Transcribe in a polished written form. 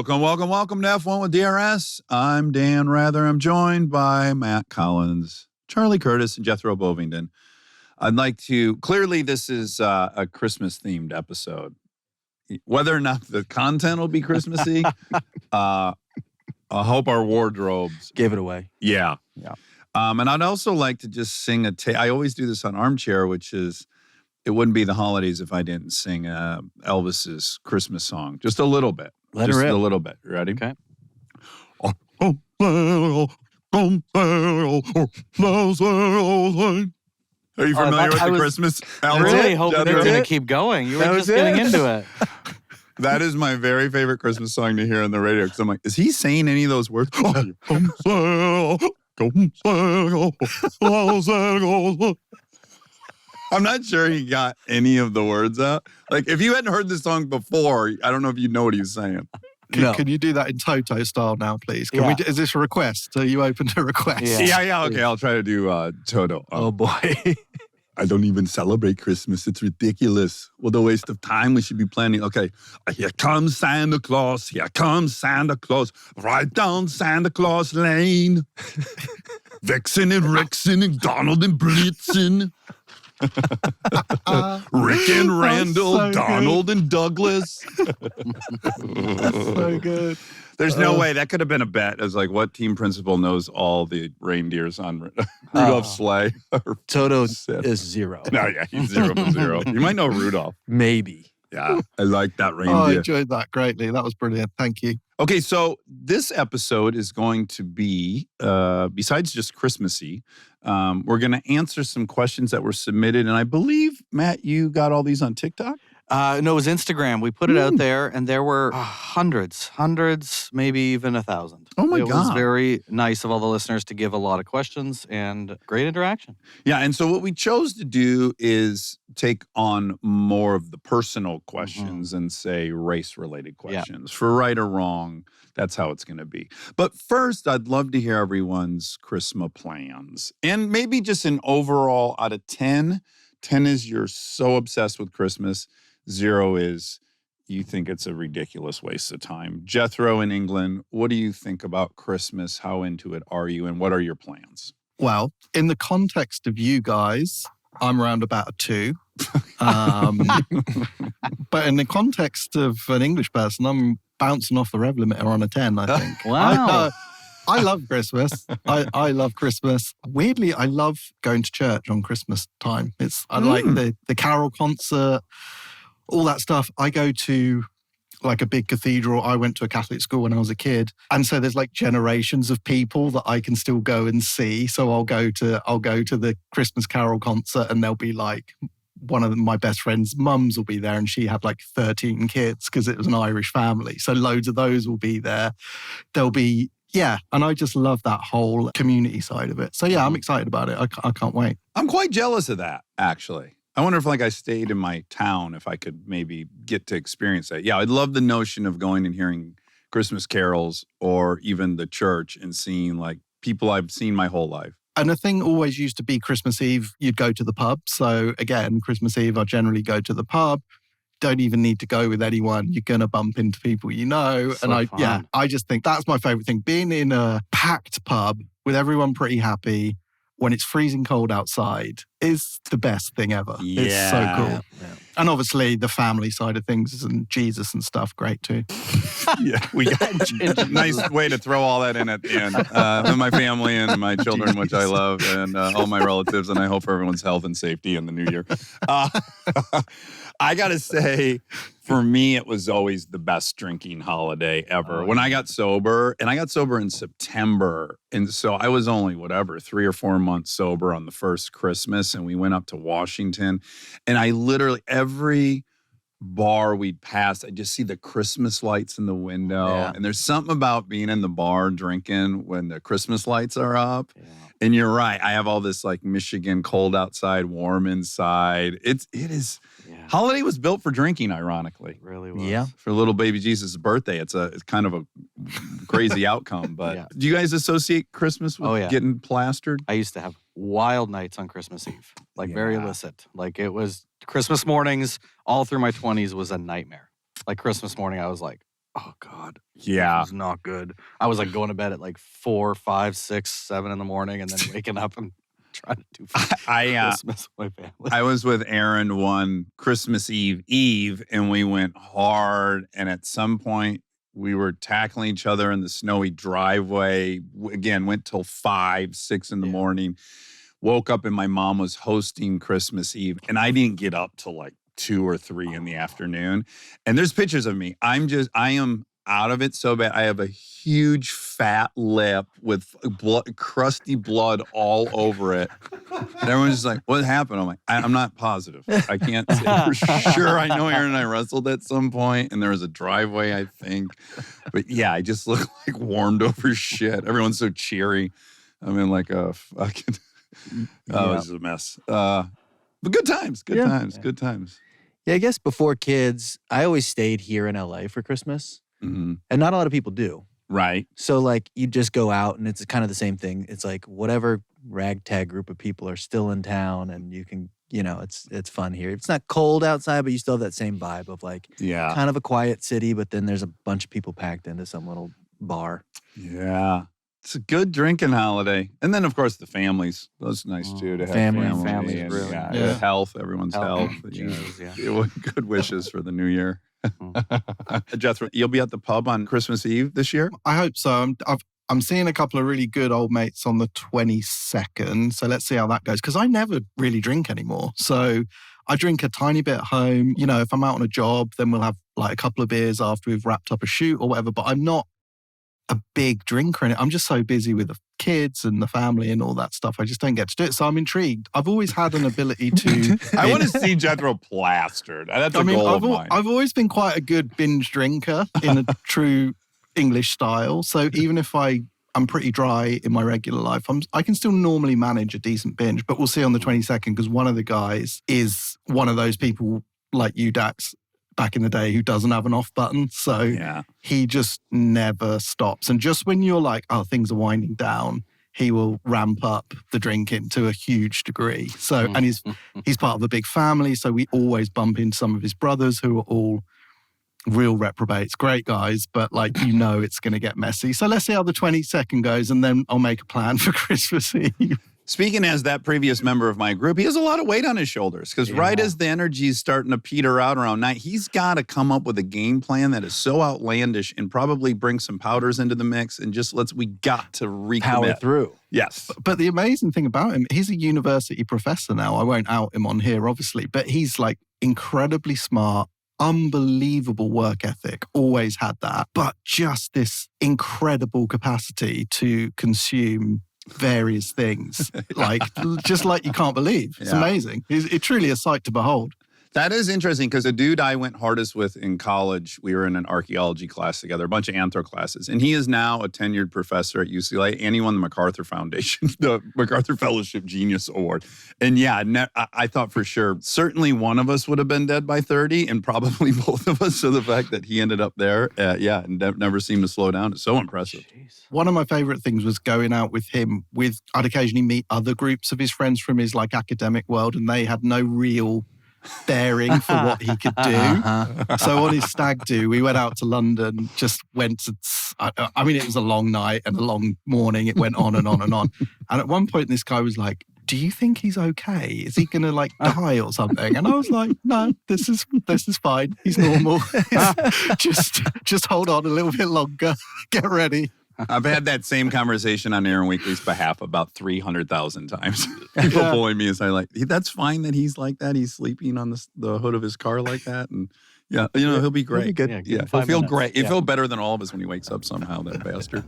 Welcome to F1 with DRS. I'm Dan Rather. I'm joined by Matt Collins, Charlie Curtis, and Jethro Bovington. I'd like to, clearly this is a Christmas-themed episode. Whether or not the content will be Christmassy, I hope our wardrobes gave it away. Yeah. And I'd also like to just sing I always do this on Armchair, which is, it wouldn't be the holidays if I didn't sing Elvis's Christmas song. Just a little bit. Let her rip. A little bit. Ready? Okay. Are you familiar with the Christmas album? I really hoping they're going to keep going. You were just getting into it. That is my very favorite Christmas song to hear on the radio, because I'm like, is he saying any of those words? I'm not sure he got any of the words out. Like, if you hadn't heard this song before, I don't know if you know what he's saying. Can you do that in Toto style now, please? Is this a request? Are you open to requests? Yeah. Okay, I'll try to do Toto. Oh, boy. I don't even celebrate Christmas. It's ridiculous. What a waste of time. We should be planning. Okay, here comes Santa Claus. Here comes Santa Claus. Right down Santa Claus Lane. Vixen and Rixen and Donald and Blitzen. Rick and Randall, so Donald and Douglas. That's so good. There's no way. That could have been a bet. It was like, what team principal knows all the reindeers on Rudolph's sleigh? Toto is 0. No, yeah, he's 0 from 0. You might know Rudolph. Maybe. Yeah, I like that reindeer. I enjoyed that greatly. That was brilliant. Thank you. Okay, so this episode is going to be, besides just Christmassy, we're going to answer some questions that were submitted. And I believe, Matt, you got all these on TikTok? No, it was Instagram. We put it out there, and there were hundreds, maybe even 1,000. Oh, my God. It was very nice of all the listeners to give a lot of questions and great interaction. Yeah, and so what we chose to do is take on more of the personal questions and say race-related questions. For right or wrong, that's how it's going to be. But first, I'd love to hear everyone's Christmas plans. And maybe just an overall out of 10. 10 is you're so obsessed with Christmas. 0 is you think it's a ridiculous waste of time. Jethro in England, what do you think about Christmas? How into it are you? And what are your plans? Well, in the context of you guys, I'm around about a 2. But in the context of an English person, I'm bouncing off the rev limiter on a 10, I think. Wow. I love Christmas. I love Christmas. Weirdly, I love going to church on Christmas time. I like the carol concert, all that stuff. I go to like a big cathedral. I went to a Catholic school when I was a kid. And so there's like generations of people that I can still go and see. So I'll go to the Christmas carol concert, and there'll be like one of my best friend's mums will be there, and she had like 13 kids because it was an Irish family. So loads of those will be there. There'll be and I just love that whole community side of it. So I'm excited about it. I can't wait. I'm quite jealous of that, actually. I wonder if I stayed in my town, if I could maybe get to experience that. Yeah, I'd love the notion of going and hearing Christmas carols or even the church and seeing like people I've seen my whole life. And the thing always used to be Christmas Eve, you'd go to the pub. So again, Christmas Eve, I generally go to the pub. Don't even need to go with anyone. You're going to bump into people you know. So and fun. I just think that's my favorite thing. Being in a packed pub with everyone pretty happy when it's freezing cold outside is the best thing ever. Yeah. It's so cool. Yeah. And obviously the family side of things and Jesus and stuff, great too. Yeah, we got nice way to throw all that in at the end. My family and my children, which I love, and all my relatives, and I hope for everyone's health and safety in the new year. I got to say, for me, it was always the best drinking holiday ever. When I got sober, and I got sober in September, and so I was only, 3 or 4 months sober on the first Christmas, and we went up to Washington, and I literally, every bar we'd pass, I just see the Christmas lights in the window. Yeah. And there's something about being in the bar drinking when the Christmas lights are up. Yeah. And you're right. I have all this like Michigan cold outside, warm inside. It is. Yeah. Holiday was built for drinking, ironically. It really was. Yeah. For little baby Jesus' birthday, it's kind of a crazy outcome. But Yeah. do you guys associate Christmas with getting plastered? I used to have wild nights on Christmas Eve, like very illicit. Like it was Christmas mornings all through my 20s was a nightmare. Like Christmas morning, I was like, Oh God. Yeah. It was not good. I was like going to bed at like 4, 5, 6, 7 in the morning and then waking up and trying to do Christmas with my family. I was with Aaron one Christmas Eve, and we went hard. And at some point, we were tackling each other in the snowy driveway. Again, went till 5, 6 in the morning. Woke up and my mom was hosting Christmas Eve, and I didn't get up till like 2 or 3 in the afternoon. And there's pictures of me. I am out of it so bad. I have a huge fat lip with crusty blood all over it. And everyone's just like, what happened? I'm like, I'm not positive. I can't say for sure. I know Aaron and I wrestled at some point, and there was a driveway, I think. But yeah, I just look like warmed over shit. Everyone's so cheery. I'm in like a fucking... Oh, this is a mess. But good times. Good times. Yeah, I guess before kids, I always stayed here in LA for Christmas. Mm-hmm. And not a lot of people do. Right. So like you just go out and it's kind of the same thing. It's like whatever ragtag group of people are still in town and you can, it's fun here. It's not cold outside, but you still have that same vibe of like kind of a quiet city, but then there's a bunch of people packed into some little bar. Yeah. It's a good drinking holiday. And then, of course, the families. Those are nice, too, to have family. And, really health, everyone's health. Jesus, Good wishes for the new year. Jethro, you'll be at the pub on Christmas Eve this year? I hope so. I'm seeing a couple of really good old mates on the 22nd. So let's see how that goes. Because I never really drink anymore. So I drink a tiny bit at home. If I'm out on a job, then we'll have like a couple of beers after we've wrapped up a shoot or whatever. But I'm not a big drinker in it. I'm just so busy with the kids and the family and all that stuff. I just don't get to do it. So I'm intrigued. I've always had an ability to... I want to see Jethro plastered. That's a goal of mine. I've always been quite a good binge drinker in a true English style. So even if I'm pretty dry in my regular life, I can still normally manage a decent binge. But we'll see on the 22nd because one of the guys is one of those people like you, Dax, back in the day who doesn't have an off button. So he just never stops. And just when you're like, oh, things are winding down, he will ramp up the drinking to a huge degree. So, and he's part of a big family. So we always bump into some of his brothers who are all real reprobates, great guys, but it's going to get messy. So let's see how the 22nd goes and then I'll make a plan for Christmas Eve. Speaking as that previous member of my group, he has a lot of weight on his shoulders because right as the energy is starting to peter out around night, he's got to come up with a game plan that is so outlandish and probably bring some powders into the mix and we got to recommit. Power through. Yes. But the amazing thing about him, he's a university professor now. I won't out him on here, obviously, but he's like incredibly smart, unbelievable work ethic, always had that, but just this incredible capacity to consume various things, just like you can't believe. It's amazing. It's truly a sight to behold. That is interesting because the dude I went hardest with in college, we were in an archaeology class together, a bunch of anthro classes, and he is now a tenured professor at UCLA, and he won the MacArthur Foundation, the MacArthur Fellowship Genius Award. And I thought for sure, certainly one of us would have been dead by 30, and probably both of us. So the fact that he ended up there, and never seemed to slow down, is so impressive. Jeez. One of my favorite things was going out with him. I'd occasionally meet other groups of his friends from his academic world, and they had no real bearing for what he could do. So on his stag do, we went out to London, just went to, it was a long night and a long morning. It went on and on and on. And at one point, this guy was like, do you think he's okay? Is he going to die or something? And I was like, no, this is fine. He's normal. just hold on a little bit longer. Get ready. I've had that same conversation on Aaron Weekly's behalf about 300,000 times. People pulling me aside that's fine that he's like that. He's sleeping on the hood of his car like that. And he'll be great. He'll be good. He'll feel great. He'll feel better than all of us when he wakes up somehow, that bastard.